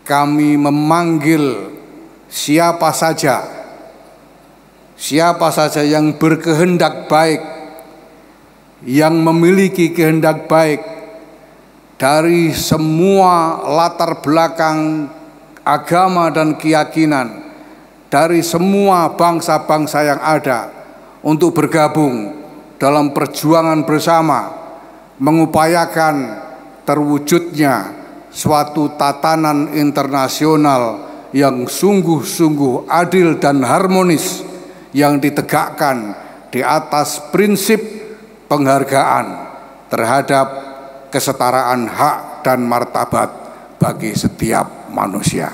kami memanggil siapa saja yang berkehendak baik, yang memiliki kehendak baik dari semua latar belakang agama dan keyakinan, dari semua bangsa-bangsa yang ada, untuk bergabung dalam perjuangan bersama mengupayakan terwujudnya suatu tatanan internasional yang sungguh-sungguh adil dan harmonis, yang ditegakkan di atas prinsip penghargaan terhadap kesetaraan hak dan martabat bagi setiap manusia.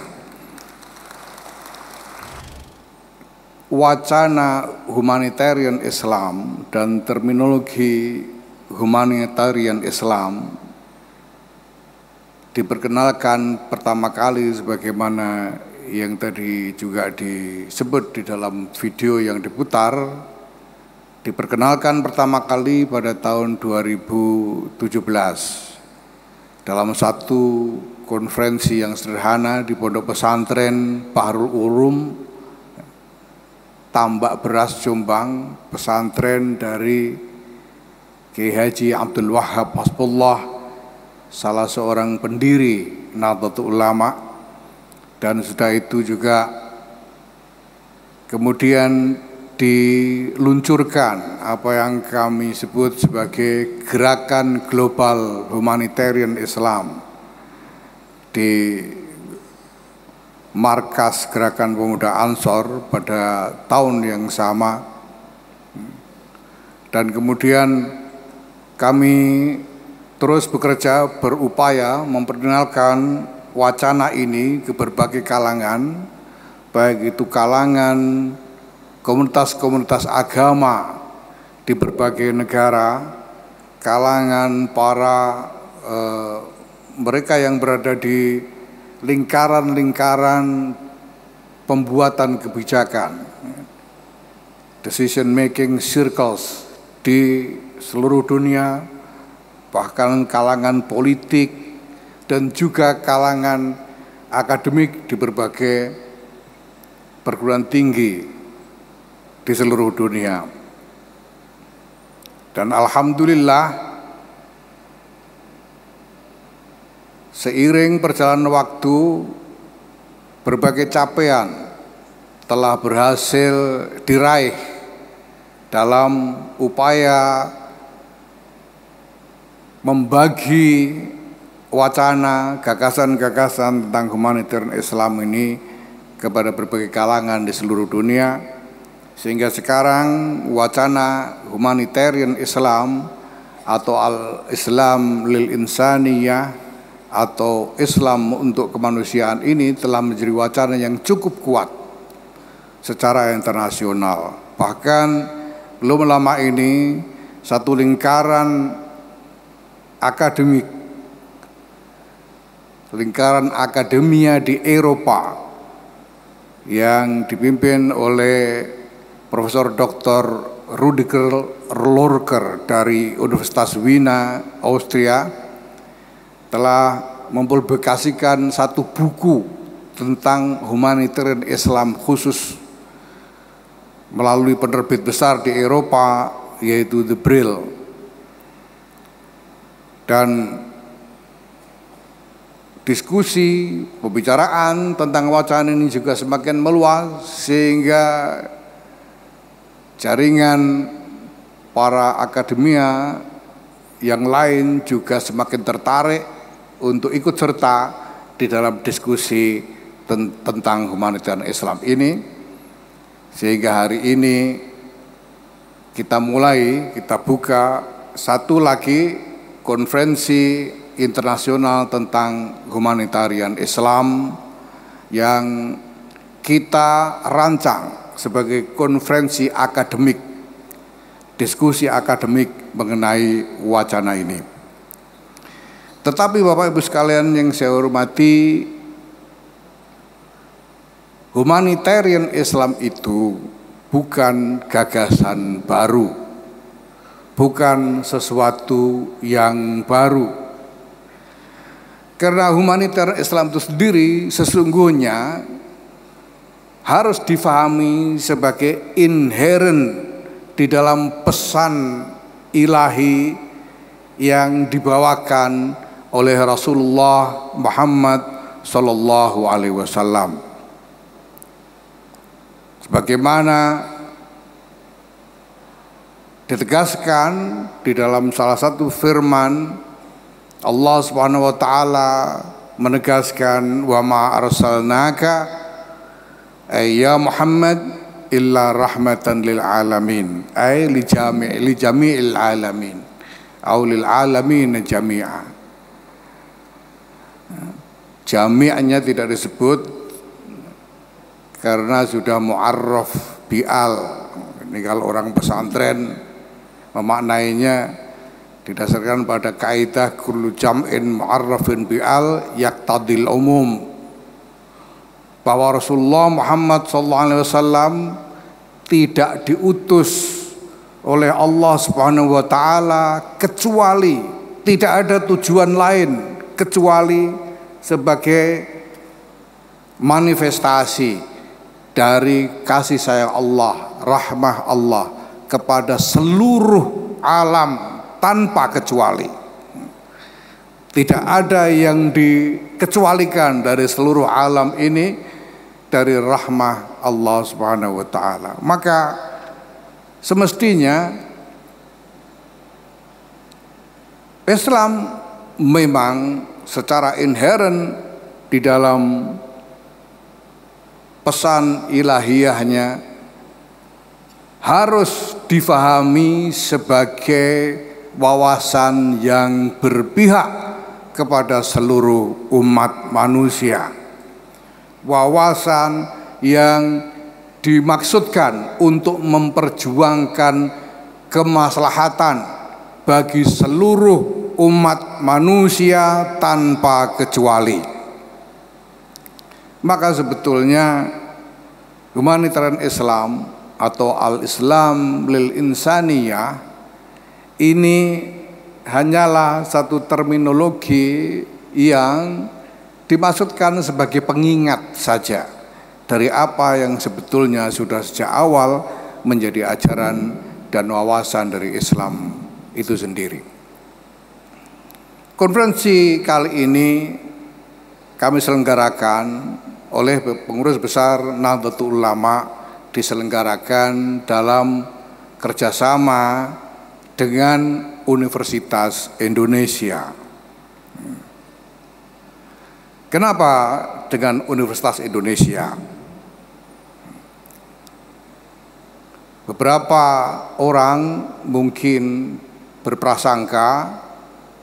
Wacana humanitarian Islam dan terminologi humanitarian Islam diperkenalkan pertama kali sebagaimana yang tadi juga disebut di dalam video yang diputar, diperkenalkan pertama kali pada tahun 2017 dalam satu konferensi yang sederhana di Pondok Pesantren Bahrul Ulum, Tambak Beras, Jombang, pesantren dari Kiai Haji Abdul Wahab Hasbullah, salah seorang pendiri Nahdlatul Ulama. Dan sudah itu juga kemudian diluncurkan apa yang kami sebut sebagai Gerakan Global Humanitarian Islam di Markas Gerakan Pemuda Ansor pada tahun yang sama. Dan kemudian kami terus bekerja, berupaya memperkenalkan wacana ini ke berbagai kalangan, baik itu kalangan komunitas-komunitas agama di berbagai negara, kalangan para mereka yang berada di lingkaran-lingkaran pembuatan kebijakan, decision making circles di seluruh dunia, bahkan kalangan politik dan juga kalangan akademik di berbagai perguruan tinggi di seluruh dunia. Dan alhamdulillah, seiring perjalanan waktu, berbagai capaian telah berhasil diraih dalam upaya membagi wacana, gagasan-gagasan tentang humanitarian Islam ini kepada berbagai kalangan di seluruh dunia, sehingga sekarang wacana humanitarian Islam atau al-Islam lil insaniyah atau Islam untuk kemanusiaan ini telah menjadi wacana yang cukup kuat secara internasional. Bahkan belum lama ini satu lingkaran akademik, lingkaran akademia di Eropa yang dipimpin oleh Profesor Dr. Rudiger Lorker dari Universitas Wiener, Austria, telah mempublikasikan satu buku tentang humanitarian Islam khusus melalui penerbit besar di Eropa, yaitu The Brill. Dan diskusi, pembicaraan tentang wacana ini juga semakin meluas, sehingga jaringan para akademia yang lain juga semakin tertarik untuk ikut serta di dalam diskusi tentang humanitarian Islam ini. Sehingga hari ini kita buka satu lagi konferensi internasional tentang humanitarian Islam yang kita rancang sebagai konferensi akademik, diskusi akademik mengenai wacana ini. Tetapi Bapak Ibu sekalian yang saya hormati, humanitarian Islam itu bukan gagasan baru, bukan sesuatu yang baru. Karena humanitarian Islam itu sendiri sesungguhnya harus difahami sebagai inherent di dalam pesan ilahi yang dibawakan oleh Rasulullah Muhammad Sallallahu Alaihi Wasallam. Sebagaimana ditegaskan di dalam salah satu firman Allah Subhanahu wa taala menegaskan, wa ma arsalnaka ya Muhammad illa rahmatan lil alamin, ay li jami'il alamin au lil alamin jami'a. Jami'nya tidak disebut karena sudah mu'arraf bi'al. Ini kalau orang pesantren memaknainya didasarkan pada kaidah kullu jam'in mu'arrafin bi'al yaqtadil umum, bahwa Rasulullah Muhammad SAW tidak diutus oleh Allah Subhanahu wa taala kecuali, tidak ada tujuan lain kecuali sebagai manifestasi dari kasih sayang Allah, rahmah Allah kepada seluruh alam tanpa kecuali. Tidak ada yang dikecualikan dari seluruh alam ini dari rahmah Allah Subhanahu wa taala. Maka semestinya Islam memang secara inherent di dalam pesan ilahiyahnya harus difahami sebagai wawasan yang berpihak kepada seluruh umat manusia. Wawasan yang dimaksudkan untuk memperjuangkan kemaslahatan bagi seluruh umat manusia tanpa kecuali. Maka sebetulnya humanitarian Islam atau al-Islam lil insaniyah ini hanyalah satu terminologi yang dimaksudkan sebagai pengingat saja dari apa yang sebetulnya sudah sejak awal menjadi ajaran dan wawasan dari Islam itu sendiri. Konferensi kali ini kami selenggarakan oleh pengurus besar Nahdlatul Ulama, diselenggarakan dalam kerjasama dengan Universitas Indonesia. Kenapa dengan Universitas Indonesia? Beberapa orang mungkin berprasangka,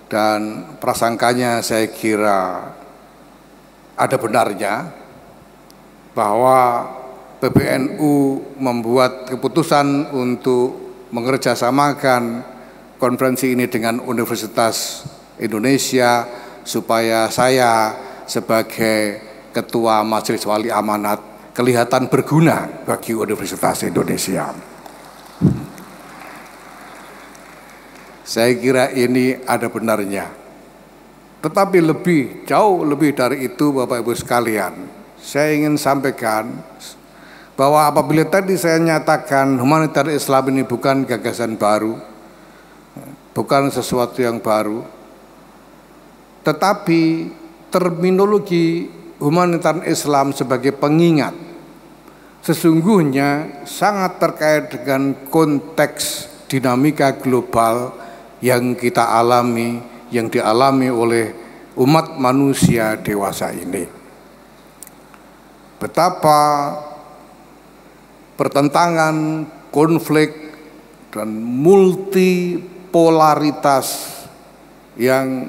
dan prasangkanya saya kira ada benarnya, bahwa PBNU membuat keputusan untuk mengerjasamakan konferensi ini dengan Universitas Indonesia supaya saya sebagai Ketua Majelis Wali Amanat kelihatan berguna bagi Universitas Indonesia. Saya kira ini ada benarnya. Tetapi jauh lebih dari itu Bapak Ibu sekalian, saya ingin sampaikan bahwa apabila tadi saya nyatakan humanitarian Islam ini bukan gagasan baru, bukan sesuatu yang baru, tetapi terminologi humanitarian Islam sebagai pengingat sesungguhnya sangat terkait dengan konteks dinamika global yang kita alami, yang dialami oleh umat manusia dewasa ini. Betapa pertentangan, konflik, dan multipolaritas yang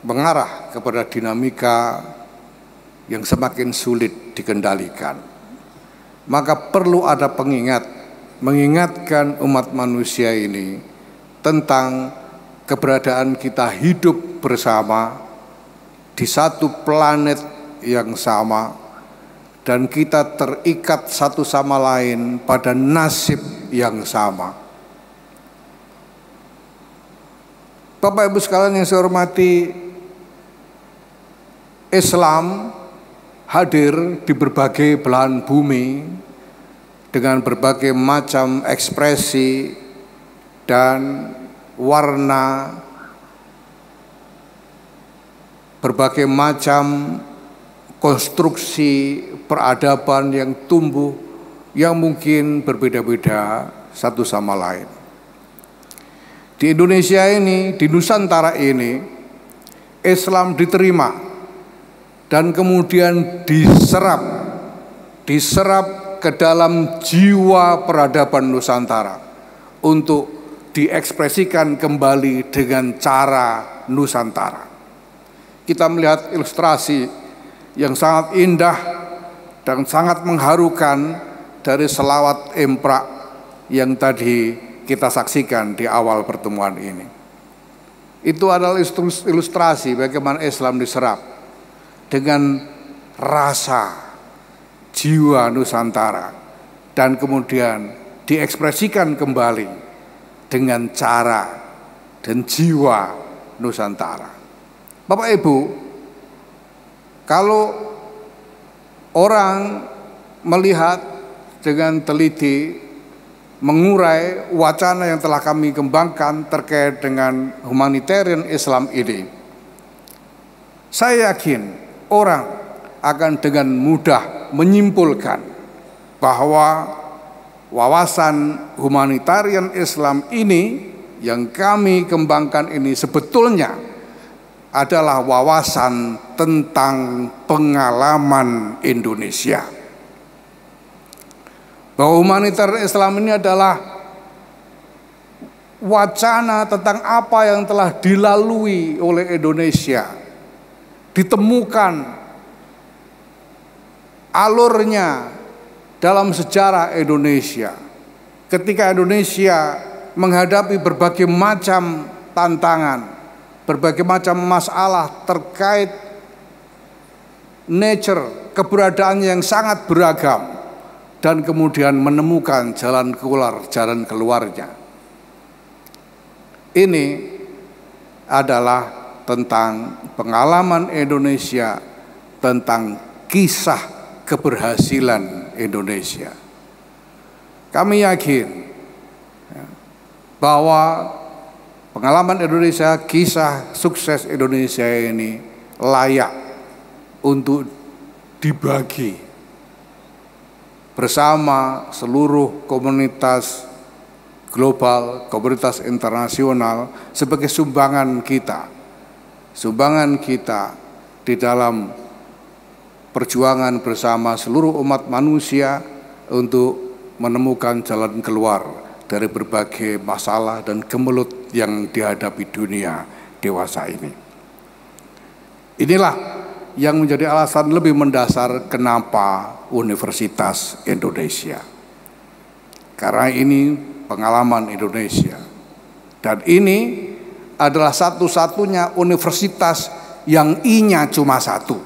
mengarah kepada dinamika yang semakin sulit dikendalikan. Maka perlu ada pengingat, mengingatkan umat manusia ini tentang keberadaan kita hidup bersama di satu planet yang sama, dan kita terikat satu sama lain pada nasib yang sama. Bapak Ibu sekalian yang saya hormati, Islam hadir di berbagai belahan bumi dengan berbagai macam ekspresi dan warna, berbagai macam konstruksi peradaban yang tumbuh yang mungkin berbeda-beda satu sama lain. Di Indonesia ini, di Nusantara ini, Islam diterima dan kemudian diserap ke dalam jiwa peradaban Nusantara untuk diekspresikan kembali dengan cara Nusantara. Kita melihat ilustrasi yang sangat indah dan sangat mengharukan dari selawat Emprak yang tadi kita saksikan di awal pertemuan ini. Itu adalah ilustrasi bagaimana Islam diserap dengan rasa jiwa Nusantara dan kemudian diekspresikan kembali dengan cara dan jiwa Nusantara. Bapak Ibu, kalau orang melihat dengan teliti, mengurai wacana yang telah kami kembangkan terkait dengan humanitarian Islam ini, saya yakin orang akan dengan mudah menyimpulkan bahwa wawasan humanitarian Islam ini yang kami kembangkan ini sebetulnya adalah wawasan tentang pengalaman Indonesia. Bahwa humanitarian Islam ini adalah wacana tentang apa yang telah dilalui oleh Indonesia, ditemukan alurnya dalam sejarah Indonesia. Ketika Indonesia menghadapi berbagai macam tantangan, berbagai macam masalah terkait nature, keberadaan yang sangat beragam, dan kemudian menemukan jalan keluarnya. Ini adalah tentang pengalaman Indonesia, tentang kisah keberhasilan Indonesia. Kami yakin bahwa pengalaman Indonesia, kisah sukses Indonesia ini layak untuk dibagi bersama seluruh komunitas global, komunitas internasional sebagai sumbangan kita di dalam perjuangan bersama seluruh umat manusia untuk menemukan jalan keluar dari berbagai masalah dan kemelut yang dihadapi dunia dewasa ini. Inilah yang menjadi alasan lebih mendasar kenapa Universitas Indonesia. Karena ini pengalaman Indonesia. Dan ini adalah satu-satunya universitas yang I-nya cuma satu.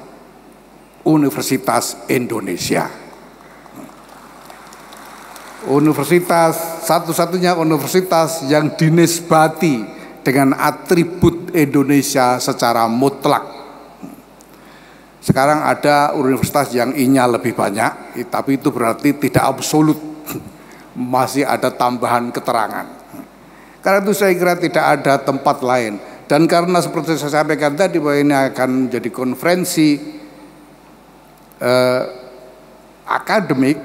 Universitas Indonesia. Universitas, satu-satunya universitas yang dinisbati dengan atribut Indonesia secara mutlak. Sekarang ada universitas yang I-nya lebih banyak, tapi itu berarti tidak absolut. Masih ada tambahan keterangan. Karena itu saya kira tidak ada tempat lain. Dan karena seperti saya sampaikan tadi bahwa ini akan menjadi konferensi akademik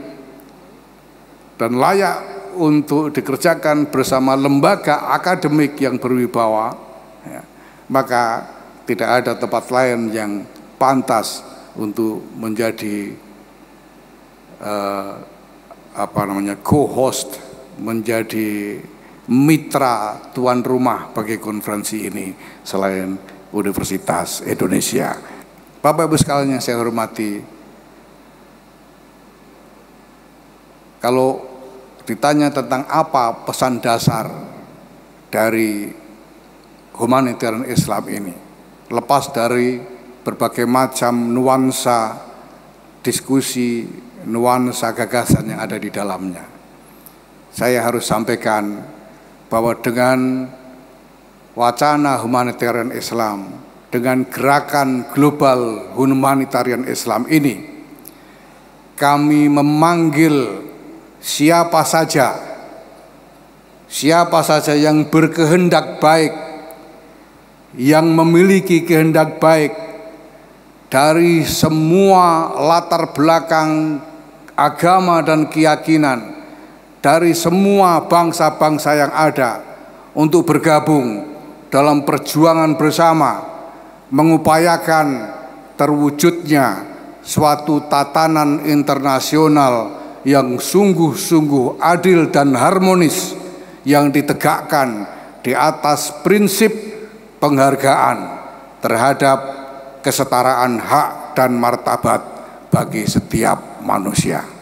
dan layak untuk dikerjakan bersama lembaga akademik yang berwibawa, ya, maka tidak ada tempat lain yang pantas untuk menjadi co-host, menjadi mitra tuan rumah bagi konferensi ini selain Universitas Indonesia. Bapak Ibu sekalian yang saya hormati, kalau ditanya tentang apa pesan dasar dari humanitarian Islam ini, lepas dari berbagai macam nuansa diskusi, nuansa gagasan yang ada di dalamnya, saya harus sampaikan bahwa dengan wacana humanitarian Islam dengan gerakan global humanitarian Islam ini, kami memanggil siapa saja yang berkehendak baik, yang memiliki kehendak baik dari semua latar belakang agama dan keyakinan, dari semua bangsa-bangsa yang ada, untuk bergabung dalam perjuangan bersama mengupayakan terwujudnya suatu tatanan internasional yang sungguh-sungguh adil dan harmonis, yang ditegakkan di atas prinsip penghargaan terhadap kesetaraan hak dan martabat bagi setiap manusia.